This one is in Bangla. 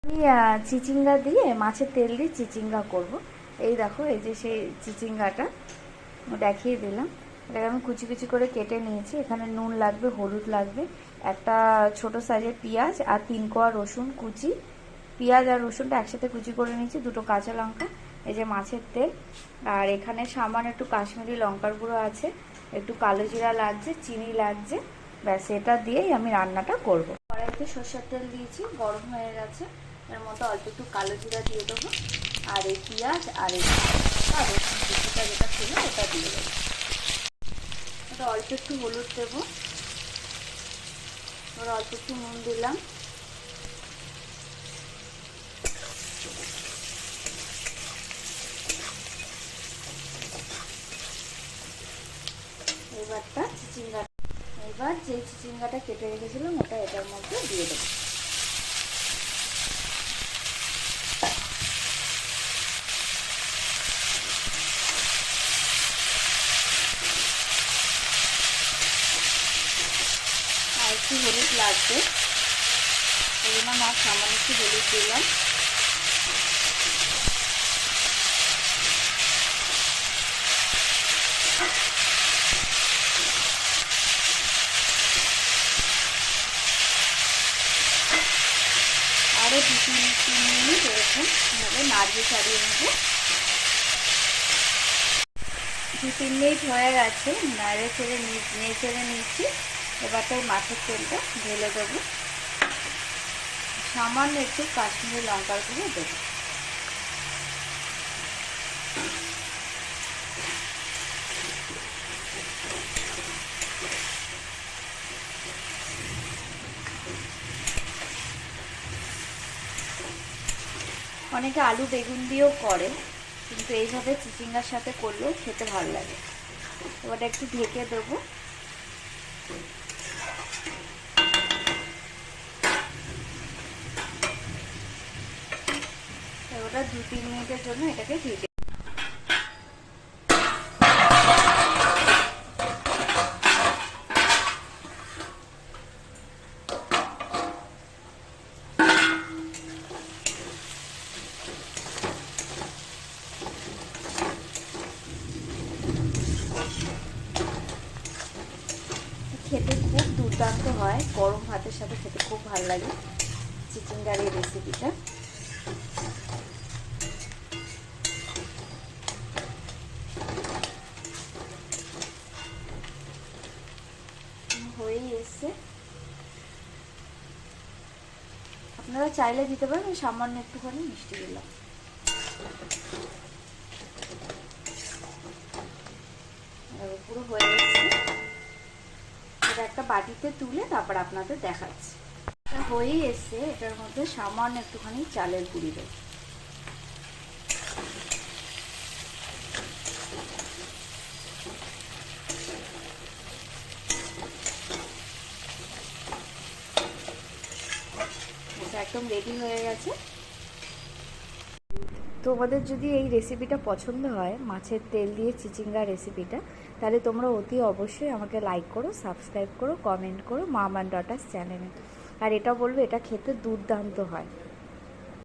আমি চিচিঙ্গা দিয়ে মাছের তেল দিয়ে চিচিঙ্গা করব। এই দেখো, এই যে সেই চিচিঙ্গাটা দেখিয়ে দিলাম। এটাকে আমি কুচি কুচি করে কেটে নিয়েছি। এখানে নুন লাগবে, হলুদ লাগবে, একটা ছোট সাইজের পেঁয়াজ আর 3 কোয়া রসুন কুচি। পেঁয়াজ আর রসুনটা একসাথে কুচি করে নিয়েছি, 2টো কাঁচা লঙ্কা, এই যে মাছের তেল, আর এখানে সামান্য একটু কাশ্মীরি লঙ্কার গুঁড়ো আছে, একটু কালো জিরা লাগছে, চিনি লাগছে। ব্যাস, এটা দিয়েই আমি রান্নাটা করব। কড়াইতে সরষের তেল দিয়েছি, গরম হয়ে গেছে। এর মধ্যে অল্প একটু কালো জিরা দিয়ে দেবো, আর এই পেঁয়াজ আর এই রসুন কুচিটা যেটা ছিল ওটা দিয়ে দেবো। ওটা অল্প একটু হলুদ দেবো, ওর অল্প একটু নুন দিলাম, এবার যে চিচিঙ্গাটা কেটে রেখেছিলাম ওটা এটার মধ্যে দিয়ে দেবো। আর একটু হলুদ লাগবে, ওই জন্য আমার সামান্য একটু হলুদ দিলাম। আরও 2-3 মিনিট এরকম ভাবে নাড়িয়ে চাড়িয়ে নেব। 2-3 মিনিট হয়ে গেছে, নেড়ে ছেড়ে নিচ্ছি। এবার তাই মাছের তেলটা ঢেলে দেবো, সামান্য একটু কাশ্মীরি লঙ্কার গুঁড়ো দেবো। অনেকে আলু বেগুন দিয়েও করে, কিন্তু এইভাবে চিচিঙ্গার সাথে করলেও খেতে ভালো লাগে। এবার একটু ঢেকে দেবো। ওটা 2-3 মিনিটের জন্য এটাকে ঢেকে। খেতে খুব দুর্দান্ত হয়, গরম ভাতের সাথে খেতে খুব ভালো লাগে চিচিঙ্গার এই রেসিপিটা। হয়েই এসছে, আপনারা চাইলে দিতে পারেন, সামান্য একটুখানি মিষ্টি দিলাম। পুরো হয়ে এসছে, এটা একটা বাটিতে তুলে তারপর আপনাদের দেখাচ্ছি। এটা হয়েই এসছে, এটার মধ্যে সামান্য একটুখানি চালের গুঁড়ি দেব। এটা একদম রেডি হয়ে গেছে। তোমাদের যদি এই রেসিপিটা পছন্দ হয়, মাছের তেল দিয়ে চিচিঙ্গা রেসিপিটা, তাহলে তোমরা অতি অবশ্যই আমাকে লাইক করো, সাবস্ক্রাইব করো, কমেন্ট করো মাম অ্যান্ড ডটার্স চ্যানেলে। আর এটা বলবে, এটা খেতে দুর্দান্ত হয়।